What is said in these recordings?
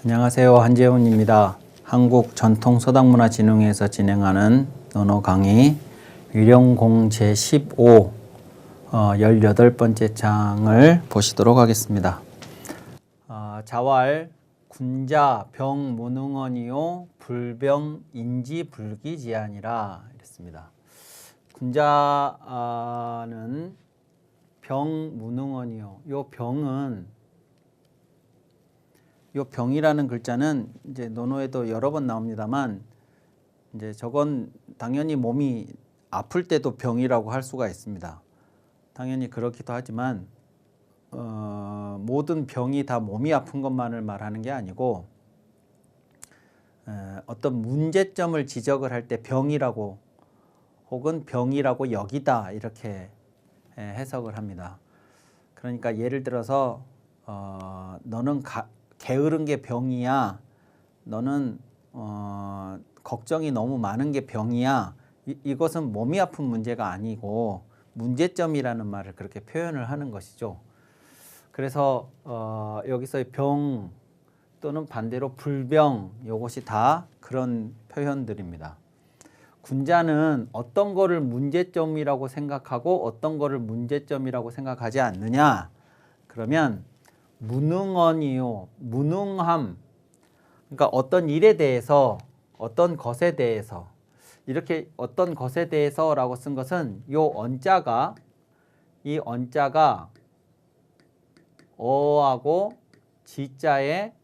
안녕하세요. 한재훈입니다. 한국전통서당문화진흥회에서 진행하는 논어 강의 위령공 제15 18번째 장을 보시도록 하겠습니다. 자왈 군자 병무능언이요 불병 인지불기지아니라 이랬습니다. 군자는 병무능언이요. 요 병이라는 글자는 이제 논어에도 여러 번 나옵니다만 이제 저건 당연히 몸이 아플 때도 병이라고 할 수가 있습니다. 당연히 그렇기도 하지만 모든 병이 다 몸이 아픈 것만을 말하는 게 아니고 어떤 문제점을 지적을 할 때 병이라고 혹은 병이라고 여기다 이렇게 해석을 합니다. 그러니까 예를 들어서 너는 게으른 게 병이야. 너는 걱정이 너무 많은 게 병이야. 이것은 몸이 아픈 문제가 아니고 문제점이라는 말을 그렇게 표현을 하는 것이죠. 그래서 여기서의 병 또는 반대로 불병 이것이 다 그런 표현들입니다. 군자는 어떤 거를 문제점이라고 생각하고 어떤 거를 문제점이라고 생각하지 않느냐. 그러면 무능언이요. 무능함. 그러니까 어떤 일에 대해서 어떤 것에 대해서 이렇게 어떤 것에 대해서라고 쓴 것은 이 언자가 어하고 지자의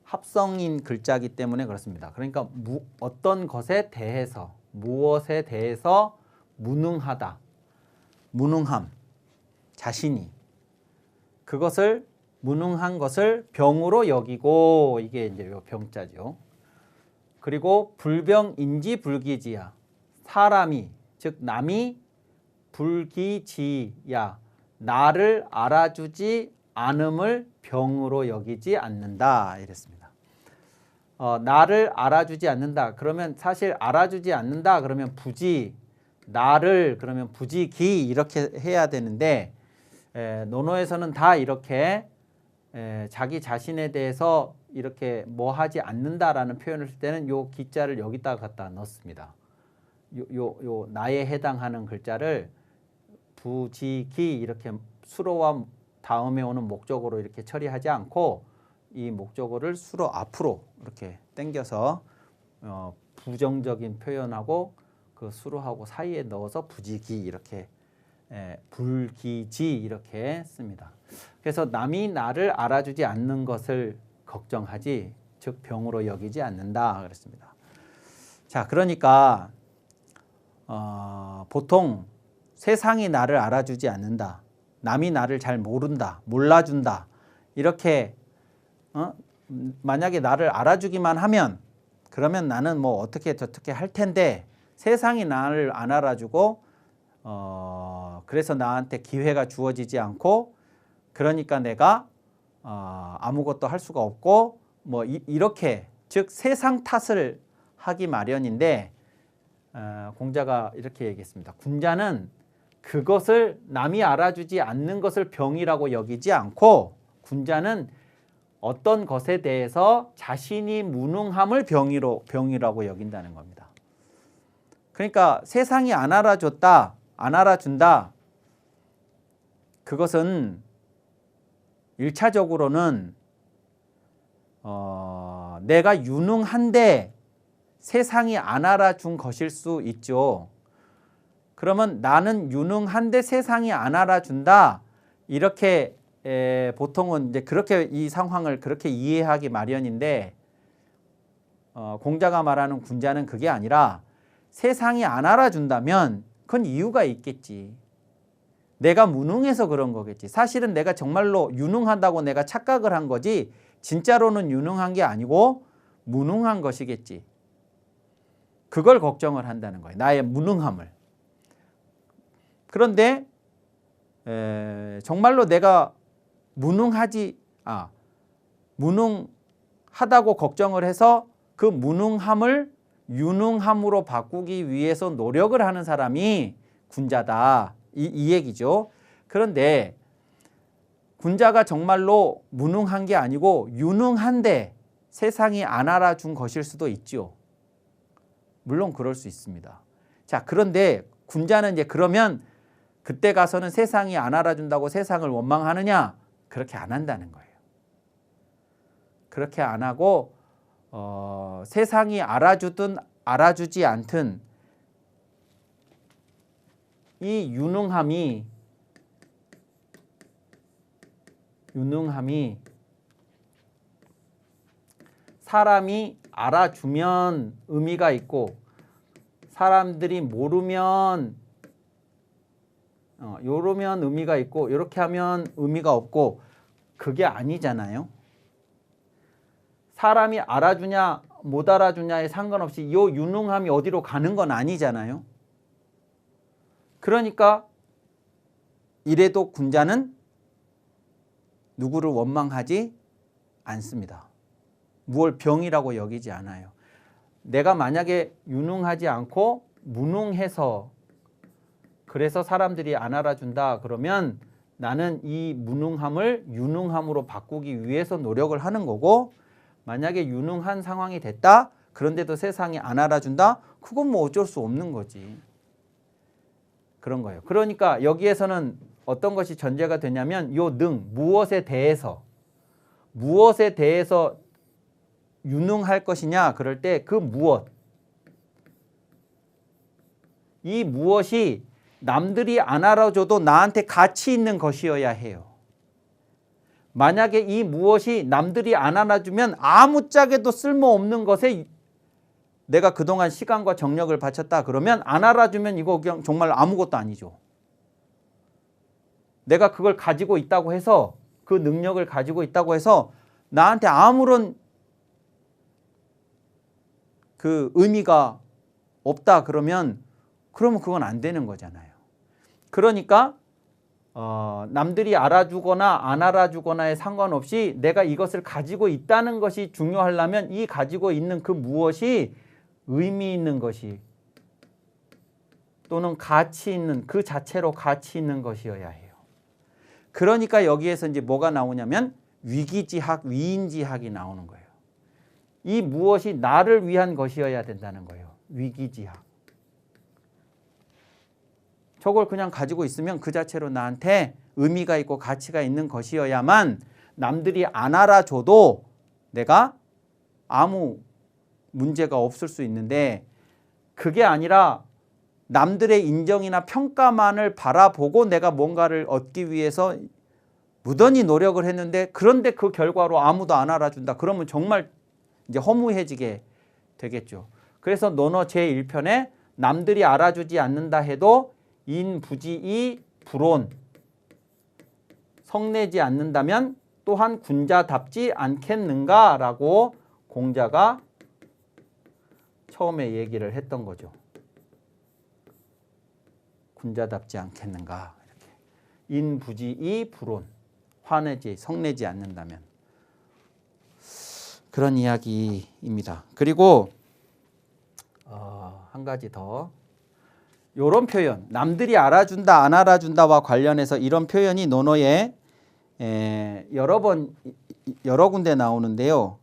합성인 글자이기 때문에 그렇습니다. 그러니까 어떤 것에 대해서 무엇에 대해서 무능하다. 무능함. 자신이 그것을 무능한 것을 병으로 여기고 이게 이제 요 병자죠. 그리고 불병인지불기지야. 사람이 즉 남이 불기지야. 나를 알아주지 않음을 병으로 여기지 않는다 이랬습니다. 나를 알아주지 않는다. 그러면 사실 알아주지 않는다 그러면 부지 나를 그러면 부지기 이렇게 해야 되는데 논어에서는 다 이렇게 자기 자신에 대해서 이렇게 뭐 하지 않는다라는 표현을 쓸 때는 요 기자를 여기다가 갖다 넣습니다. 요 나에 해당하는 글자를 부지기 이렇게 수로와 다음에 오는 목적어로 이렇게 처리하지 않고 이 목적어를 수로 앞으로 이렇게 당겨서 부정적인 표현하고 그 수로하고 사이에 넣어서 부지기 이렇게 불기지 이렇게 씁니다. 그래서 남이 나를 알아주지 않는 것을 걱정하지 즉 병으로 여기지 않는다 그랬습니다. 자, 그러니까 보통 세상이 나를 알아주지 않는다. 남이 나를 잘 모른다. 몰라준다. 이렇게 만약에 나를 알아주기만 하면 그러면 나는 뭐 어떻게 저떻게 할 텐데 세상이 나를 안 알아주고 그래서 나한테 기회가 주어지지 않고 그러니까 내가 아무것도 할 수가 없고 뭐 이렇게 즉 세상 탓을 하기 마련인데 공자가 이렇게 얘기했습니다. 군자는 그것을 남이 알아주지 않는 것을 병이라고 여기지 않고 군자는 어떤 것에 대해서 자신이 무능함을 병이라고 여긴다는 겁니다. 그러니까 세상이 안 알아줬다, 안 알아준다. 그것은 1차적으로는 내가 유능한데 세상이 안 알아준 것일 수 있죠. 그러면 나는 유능한데 세상이 안 알아준다. 이렇게 보통은 이제 그렇게 이 상황을 그렇게 이해하기 마련인데 공자가 말하는 군자는 그게 아니라 세상이 안 알아준다면 그건 이유가 있겠지. 내가 무능해서 그런 거겠지. 사실은 내가 정말로 유능하다고 내가 착각을 한 거지 진짜로는 유능한 게 아니고 무능한 것이겠지. 그걸 걱정을 한다는 거예요. 나의 무능함을. 그런데 정말로 내가 무능하다고 걱정을 해서 그 무능함을 유능함으로 바꾸기 위해서 노력을 하는 사람이 군자다. 이 얘기죠. 그런데 군자가 정말로 무능한 게 아니고 유능한데 세상이 안 알아준 것일 수도 있죠. 물론 그럴 수 있습니다. 자, 그런데 군자는 이제 그러면 그때 가서는 세상이 안 알아준다고 세상을 원망하느냐? 그렇게 안 한다는 거예요. 그렇게 안 하고 세상이 알아주든 알아주지 않든 이 유능함이 사람이 알아주면 의미가 있고 사람들이 모르면 요러면 의미가 있고 요렇게 하면 의미가 없고 그게 아니잖아요. 사람이 알아주냐 못 알아주냐에 상관없이 요 유능함이 어디로 가는 건 아니잖아요. 그러니까 이래도 군자는 누구를 원망하지 않습니다. 무얼 병이라고 여기지 않아요. 내가 만약에 유능하지 않고 무능해서 그래서 사람들이 안 알아준다 그러면 나는 이 무능함을 유능함으로 바꾸기 위해서 노력을 하는 거고 만약에 유능한 상황이 됐다 그런데도 세상이 안 알아준다 그건 뭐 어쩔 수 없는 거지. 그런 거예요. 그러니까 여기에서는 어떤 것이 전제가 되냐면 요 무엇에 대해서 유능할 것이냐 그럴 때 그 이 무엇이 남들이 안 알아줘도 나한테 가치 있는 것이어야 해요. 만약에 이 무엇이 남들이 안 알아주면 아무짝에도 쓸모없는 것에 내가 그동안 시간과 정력을 바쳤다 그러면 안 알아주면 이거 그냥 정말 아무것도 아니죠. 내가 그걸 가지고 있다고 해서 그 능력을 가지고 있다고 해서 나한테 아무런 그 의미가 없다 그러면 그건 안 되는 거잖아요. 그러니까 남들이 알아주거나 안 알아주거나에 상관없이 내가 이것을 가지고 있다는 것이 중요하려면 이 가지고 있는 그 무엇이 의미 있는 것이 또는 가치 있는 그 자체로 가치 있는 것이어야 해요. 그러니까 여기에서 이제 뭐가 나오냐면 위기지학, 위인지학이 나오는 거예요. 이 무엇이 나를 위한 것이어야 된다는 거예요. 위기지학. 저걸 그냥 가지고 있으면 그 자체로 나한테 의미가 있고 가치가 있는 것이어야만 남들이 안 알아줘도 내가 아무 문제가 없을 수 있는데 그게 아니라 남들의 인정이나 평가만을 바라보고 내가 뭔가를 얻기 위해서 무던히 노력을 했는데 그런데 그 결과로 아무도 안 알아준다. 그러면 정말 이제 허무해지게 되겠죠. 그래서 논어 제1편에 남들이 알아주지 않는다 해도 인부지이 불온 성내지 않는다면 또한 군자답지 않겠는가 라고 공자가 처음에 얘기를 했던 거죠. 군자답지 않겠는가 이렇게. 인부지이 불온 성내지 않는다면 그런 이야기입니다. 그리고 한 가지 더 이런 표현 남들이 알아준다 안 알아준다와 관련해서 이런 표현이 논어에 여러 군데 나오는데요.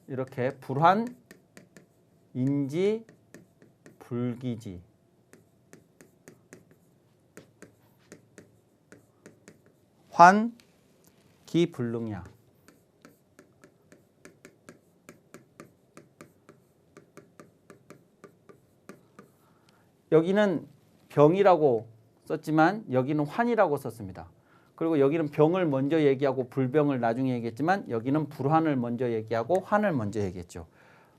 이렇게 불환, 인지, 불기지 환, 기, 불능야 여기는 병이라고 썼지만 여기는 환이라고 썼습니다. 그리고 여기는 병을 먼저 얘기하고 불병을 나중에 얘기했지만 여기는 불환을 먼저 얘기하고 환을 먼저 얘기했죠.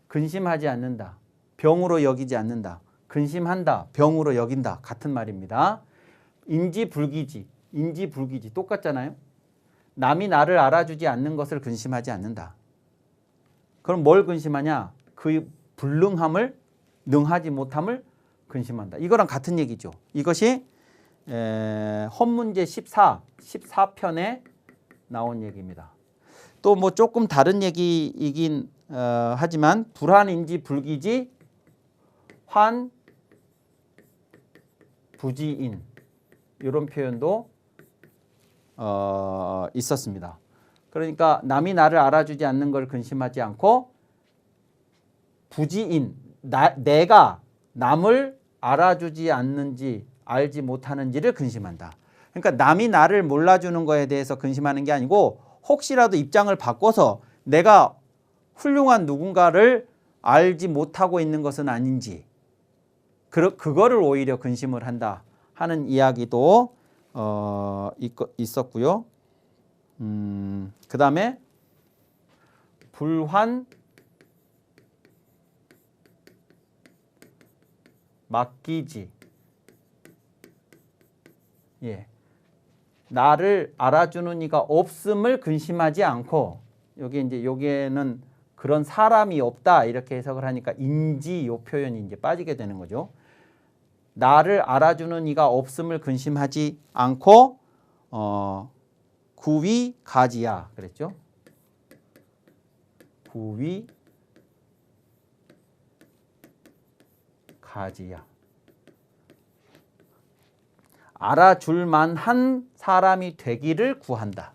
근심하지 않는다. 병으로 여기지 않는다. 근심한다. 병으로 여긴다. 같은 말입니다. 인지불기지. 인지불기지. 똑같잖아요. 남이 나를 알아주지 않는 것을 근심하지 않는다. 그럼 뭘 근심하냐? 그 불능함을, 능하지 못함을 근심한다. 이거랑 같은 얘기죠. 이것이 헌문제 14편에 나온 얘기입니다. 또 뭐 조금 다른 얘기이긴 하지만 불환인지 불기지 환 부지인 이런 표현도 있었습니다. 그러니까 남이 나를 알아주지 않는 걸 근심하지 않고 부지인, 내가 남을 알아주지 않는지 알지 못하는지를 근심한다. 그러니까 남이 나를 몰라주는 거에 대해서 근심하는 게 아니고 혹시라도 입장을 바꿔서 내가 훌륭한 누군가를 알지 못하고 있는 것은 아닌지 그거를 오히려 근심을 한다 하는 이야기도 있었고요. 그 다음에 불환 맡기지. 예. 나를 알아주는 이가 없음을 근심하지 않고 여기 이제 여기에는 그런 사람이 없다 이렇게 해석을 하니까 인지 요 표현이 이제 빠지게 되는 거죠. 나를 알아주는 이가 없음을 근심하지 않고 구위 가지야 그랬죠. 구위 가지야. 알아줄 만한 사람이 되기를 구한다.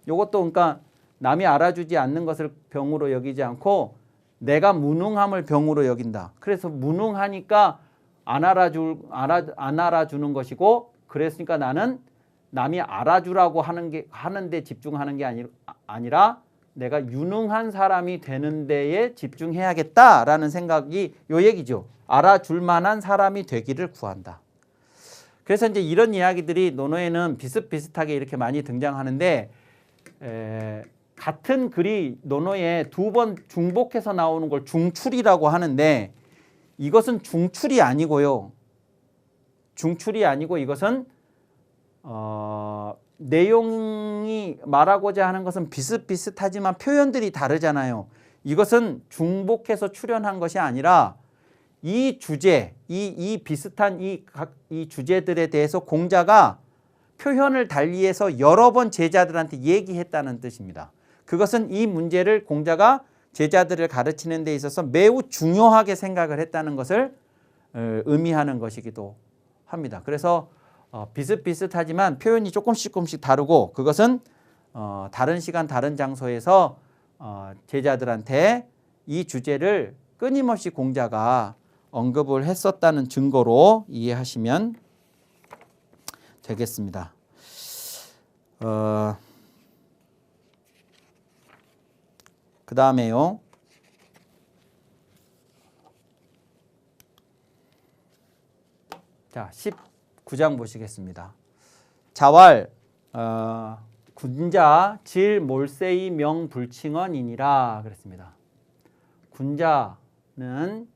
이것도 그러니까 남이 알아주지 않는 것을 병으로 여기지 않고 내가 무능함을 병으로 여긴다. 그래서 무능하니까 안 알아주는 것이고 그랬으니까 나는 남이 알아주라고 하는데 집중하는 게 아니라 내가 유능한 사람이 되는 데에 집중해야겠다라는 생각이 요 얘기죠. 알아줄 만한 사람이 되기를 구한다. 그래서 이제 이런 이야기들이 논어에는 비슷비슷하게 이렇게 많이 등장하는데 같은 글이 논어에 두 번 중복해서 나오는 걸 중출이라고 하는데 이것은 중출이 아니고요. 중출이 아니고 이것은 내용이 말하고자 하는 것은 비슷비슷하지만 표현들이 다르잖아요. 이것은 중복해서 출연한 것이 아니라 이 주제, 이 비슷한 이 주제들에 대해서 공자가 표현을 달리해서 여러 번 제자들한테 얘기했다는 뜻입니다. 그것은 이 문제를 공자가 제자들을 가르치는 데 있어서 매우 중요하게 생각을 했다는 것을 의미하는 것이기도 합니다. 그래서 비슷비슷하지만 표현이 조금씩 다르고 그것은 다른 시간 다른 장소에서 제자들한테 이 주제를 끊임없이 공자가 언급을 했었다는 증거로 이해하시면 되겠습니다. 그 다음에요. 자, 19장 보시겠습니다. 자왈 군자 질 몰세이 명불칭언이니라 그랬습니다. 군자는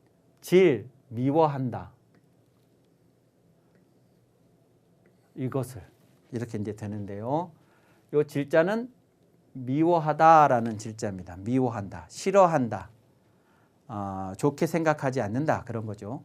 질 미워한다. 이것을 이렇게 이제 되는데요. 요 질자는 미워하다라는 질자입니다. 미워한다, 싫어한다, 좋게 생각하지 않는다 그런 거죠.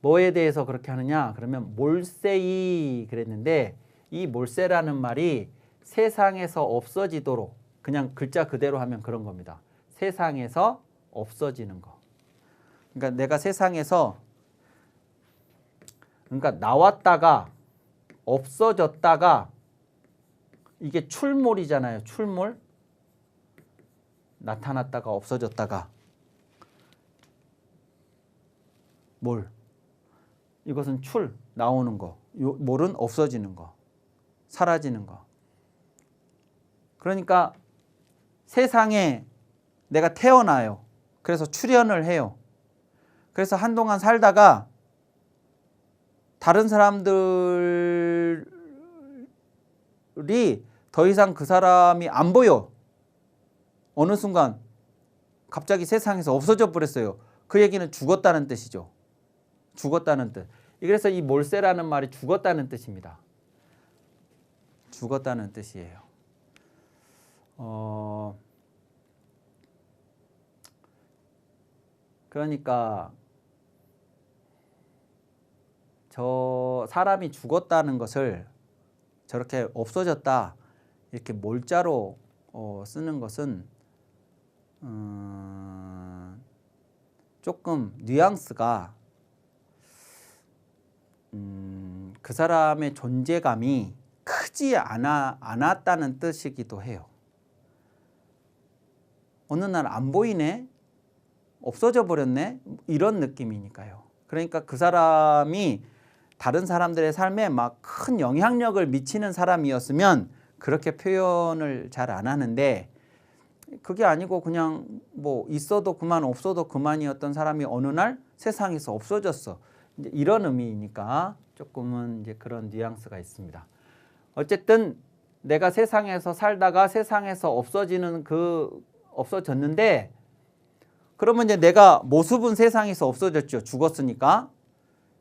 뭐에 대해서 그렇게 하느냐? 그러면 몰세이 그랬는데 이 몰세라는 말이 세상에서 없어지도록 그냥 글자 그대로 하면 그런 겁니다. 세상에서 없어지는 거. 그러니까 내가 세상에서 그러니까 나왔다가 없어졌다가 이게 출몰이잖아요. 출몰. 나타났다가 없어졌다가 몰. 이것은 출, 나오는 거. 몰은 없어지는 거. 사라지는 거. 그러니까 세상에 내가 태어나요. 그래서 출현을 해요. 그래서 한동안 살다가 다른 사람들이 더 이상 그 사람이 안 보여. 어느 순간 갑자기 세상에서 없어져 버렸어요. 그 얘기는 죽었다는 뜻이죠. 죽었다는 뜻. 그래서 이 몰세라는 말이 죽었다는 뜻입니다. 죽었다는 뜻이에요. 그러니까 저 사람이 죽었다는 것을 저렇게 없어졌다 이렇게 몰자로 쓰는 것은 조금 뉘앙스가 그 사람의 존재감이 크지 않았다는 뜻이기도 해요. 어느 날 안 보이네? 없어져 버렸네? 이런 느낌이니까요. 그러니까 그 사람이 다른 사람들의 삶에 막 큰 영향력을 미치는 사람이었으면 그렇게 표현을 잘 안 하는데, 그게 아니고 그냥 뭐 있어도 그만 없어도 그만이었던 사람이 어느 날 세상에서 없어졌어. 이제 이런 의미니까 조금은 이제 그런 뉘앙스가 있습니다. 어쨌든 내가 세상에서 살다가 세상에서 없어졌는데, 그러면 이제 내가 모습은 세상에서 없어졌죠. 죽었으니까.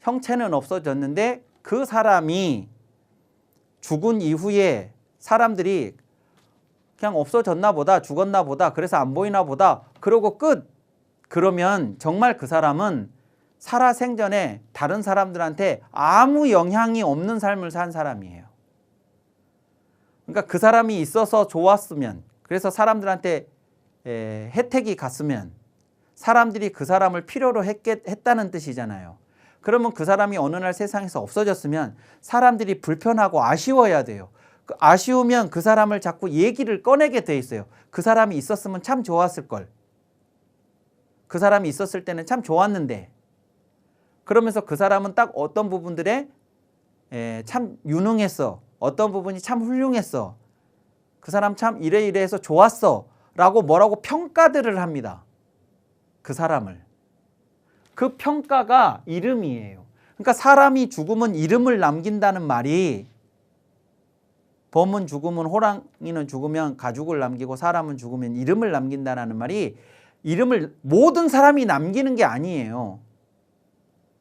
형체는 없어졌는데 그 사람이 죽은 이후에 사람들이 그냥 없어졌나 보다, 죽었나 보다, 그래서 안 보이나 보다, 그러고 끝. 그러면 정말 그 사람은 살아생전에 다른 사람들한테 아무 영향이 없는 삶을 산 사람이에요. 그러니까 그 사람이 있어서 좋았으면, 그래서 사람들한테 혜택이 갔으면 사람들이 그 사람을 필요로 했다는 뜻이잖아요. 그러면 그 사람이 어느 날 세상에서 없어졌으면 사람들이 불편하고 아쉬워야 돼요. 아쉬우면 그 사람을 자꾸 얘기를 꺼내게 돼 있어요. 그 사람이 있었으면 참 좋았을 걸. 그 사람이 있었을 때는 참 좋았는데. 그러면서 그 사람은 딱 어떤 부분들에 참 유능했어. 어떤 부분이 참 훌륭했어. 그 사람 참 이래이래해서 좋았어. 라고 뭐라고 평가들을 합니다. 그 사람을. 그 평가가 이름이에요. 그러니까 사람이 죽으면 이름을 남긴다는 말이, 범은 죽으면, 호랑이는 죽으면 가죽을 남기고 사람은 죽으면 이름을 남긴다는 말이, 이름을 모든 사람이 남기는 게 아니에요.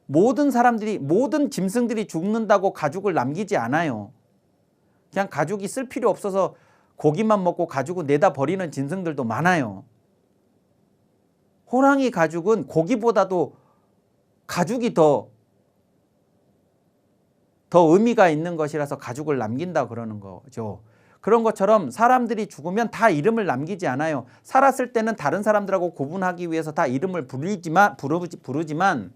모든 사람들이, 모든 짐승들이 죽는다고 가죽을 남기지 않아요. 그냥 가죽이 쓸 필요 없어서 고기만 먹고 가죽을 내다 버리는 짐승들도 많아요. 호랑이 가죽은 고기보다도 가죽이 더 의미가 있는 것이라서 가죽을 남긴다 그러는 거죠. 그런 것처럼 사람들이 죽으면 다 이름을 남기지 않아요. 살았을 때는 다른 사람들하고 구분하기 위해서 다 이름을 부르지만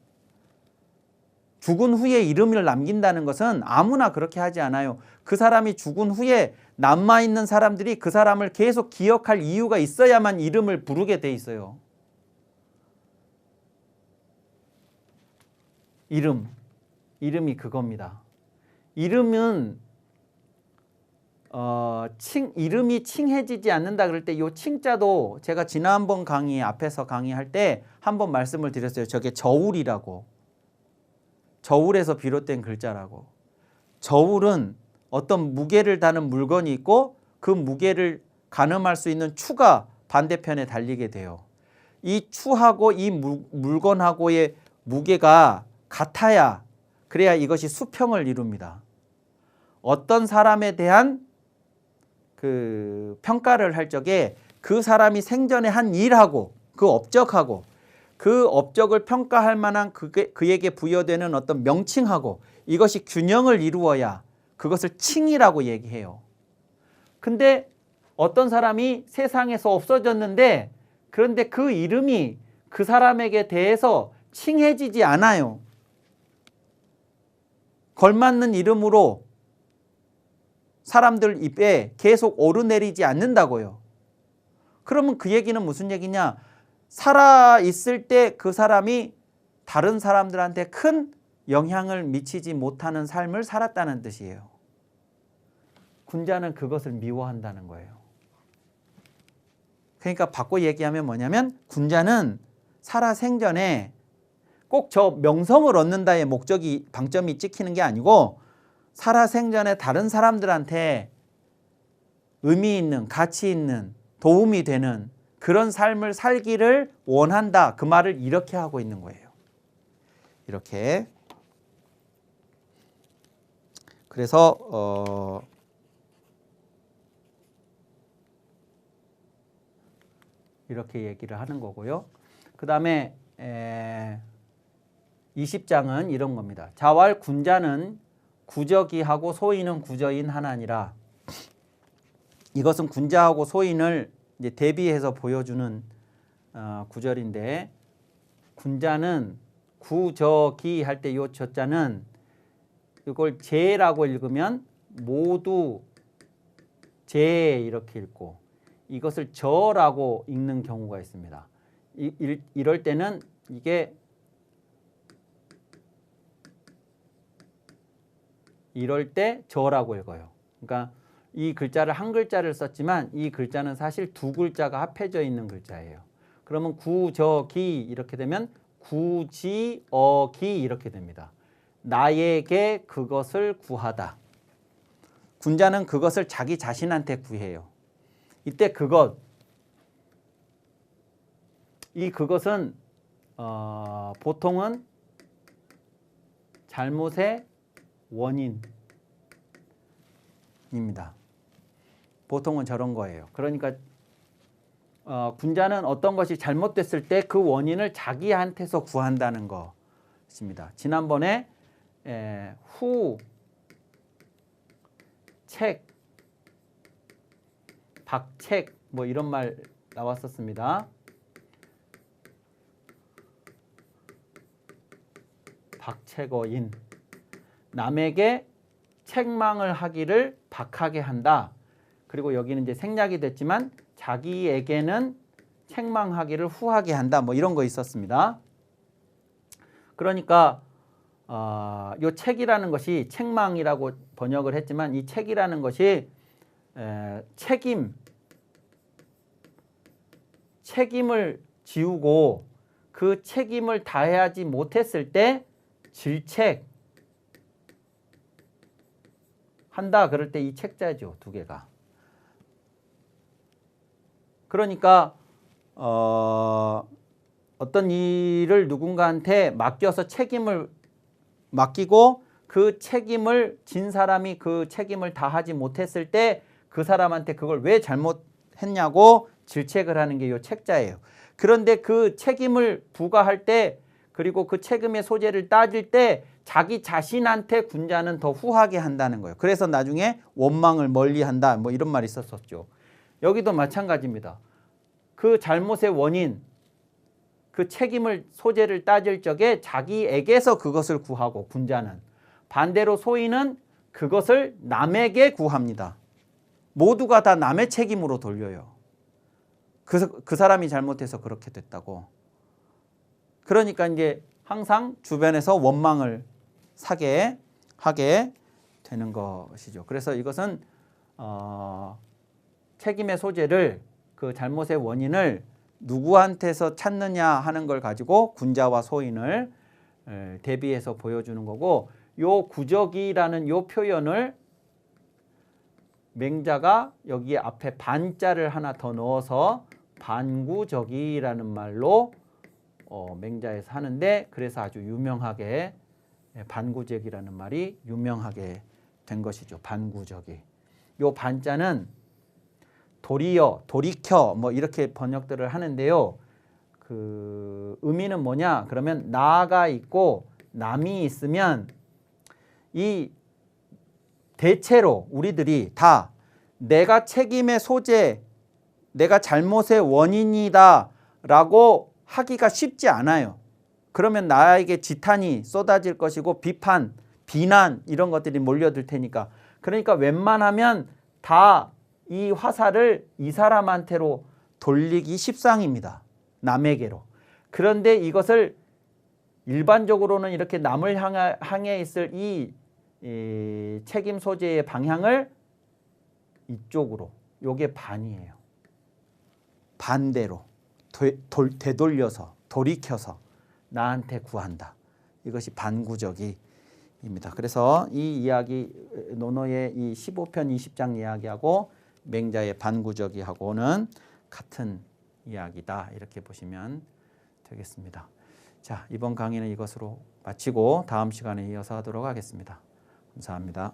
죽은 후에 이름을 남긴다는 것은 아무나 그렇게 하지 않아요. 그 사람이 죽은 후에 남아있는 사람들이 그 사람을 계속 기억할 이유가 있어야만 이름을 부르게 돼 있어요. 이름이 그겁니다. 이름은 이름이 칭해지지 않는다 그럴 때 이 칭자도 제가 지난번 강의 앞에서 강의할 때 한번 말씀을 드렸어요. 저게 저울이라고. 저울에서 비롯된 글자라고. 저울은 어떤 무게를 다는 물건이 있고 그 무게를 가늠할 수 있는 추가 반대편에 달리게 돼요. 이 추하고 이 물건하고의 무게가 같아야, 그래야 이것이 수평을 이룹니다. 어떤 사람에 대한 그 평가를 할 적에 그 사람이 생전에 한 일하고 그 업적하고 그 업적을 평가할 만한 그에게 부여되는 어떤 명칭하고 이것이 균형을 이루어야 그것을 칭이라고 얘기해요. 근데 어떤 사람이 세상에서 없어졌는데, 그런데 그 이름이 그 사람에게 대해서 칭해지지 않아요. 걸맞는 이름으로 사람들 입에 계속 오르내리지 않는다고요. 그러면 그 얘기는 무슨 얘기냐? 살아있을 때 그 사람이 다른 사람들한테 큰 영향을 미치지 못하는 삶을 살았다는 뜻이에요. 군자는 그것을 미워한다는 거예요. 그러니까 바꿔 얘기하면 뭐냐면, 군자는 살아생전에 꼭 저 명성을 얻는다의 목적이, 방점이 찍히는 게 아니고 살아생전에 다른 사람들한테 의미 있는, 가치 있는, 도움이 되는 그런 삶을 살기를 원한다. 그 말을 이렇게 하고 있는 거예요. 이렇게. 그래서 이렇게 얘기를 하는 거고요. 그 다음에 20장은 이런 겁니다. 자왈 군자는 구저기하고 소인은 구저인 하나니라. 이것은 군자하고 소인을 이제 대비해서 보여주는 구절인데, 군자는 구저기 할 때 요 저자는 이걸 제라고 읽으면 모두 제 이렇게 읽고 이것을 저라고 읽는 경우가 있습니다. 이럴 때는 이게 이럴 때 저라고 읽어요. 그러니까 이 글자를 한 글자를 썼지만 이 글자는 사실 두 글자가 합해져 있는 글자예요. 그러면 구저기 이렇게 되면 구지어기 이렇게 됩니다. 나에게 그것을 구하다. 군자는 그것을 자기 자신한테 구해요. 이때 그것, 이 그것은 보통은 잘못의 원인입니다. 보통은 저런 거예요. 그러니까 군자는 어떤 것이 잘못됐을 때 그 원인을 자기한테서 구한다는 것입니다. 지난번에 후, 책, 박책 뭐 이런 말 나왔었습니다. 박책어인, 남에게 책망을 하기를 박하게 한다. 그리고 여기는 이제 생략이 됐지만 자기에게는 책망하기를 후하게 한다. 뭐 이런 거 있었습니다. 그러니까 요 책이라는 것이 책망이라고 번역을 했지만 이 책이라는 것이 책임을 지우고 그 책임을 다하지 못했을 때 질책 한다. 그럴 때 이 책자죠. 두 개가. 그러니까 어떤 일을 누군가한테 맡겨서 책임을 맡기고 그 책임을 진 사람이 그 책임을 다하지 못했을 때 그 사람한테 그걸 왜 잘못했냐고 질책을 하는 게 이 책자예요. 그런데 그 책임을 부과할 때 그리고 그 책임의 소재를 따질 때 자기 자신한테 군자는 더 후하게 한다는 거예요. 그래서 나중에 원망을 멀리한다 뭐 이런 말이 있었었죠. 여기도 마찬가지입니다. 그 잘못의 원인, 그 책임을 소재를 따질 적에 자기에게서 그것을 구하고 군자는 반대로 소인은 그것을 남에게 구합니다. 모두가 다 남의 책임으로 돌려요. 그 사람이 잘못해서 그렇게 됐다고. 그러니까 이제 항상 주변에서 원망을 사게 하게 되는 것이죠. 그래서 이것은 책임의 소재를 그 잘못의 원인을 누구한테서 찾느냐 하는 걸 가지고 군자와 소인을 대비해서 보여주는 거고 요 구적이라는 요 표현을 맹자가 여기 앞에 반자를 하나 더 넣어서 반구적이라는 말로 맹자에서 하는데 그래서 아주 유명하게 반구적이라는 말이 유명하게 된 것이죠. 반구적이. 요 반자는 도리어, 돌이켜 뭐 이렇게 번역들을 하는데요. 그 의미는 뭐냐? 그러면 나가 있고 남이 있으면 이 대체로 우리들이 다 내가 책임의 소재, 내가 잘못의 원인이다 라고 하기가 쉽지 않아요. 그러면 나에게 지탄이 쏟아질 것이고 비판, 비난 이런 것들이 몰려들 테니까. 그러니까 웬만하면 다 이 화살을 이 사람한테로 돌리기 십상입니다. 남에게로. 그런데 이것을 일반적으로는 이렇게 남을 향해 있을 이 책임 소재의 방향을 이쪽으로. 요게 반이에요. 반대로 되돌려서 돌이켜서 나한테 구한다. 이것이 반구적이입니다. 그래서 이 이야기 논어의 이 15편 20장 이야기하고 맹자의 반구적이하고는 같은 이야기다. 이렇게 보시면 되겠습니다. 자, 이번 강의는 이것으로 마치고 다음 시간에 이어서 하도록 하겠습니다. 감사합니다.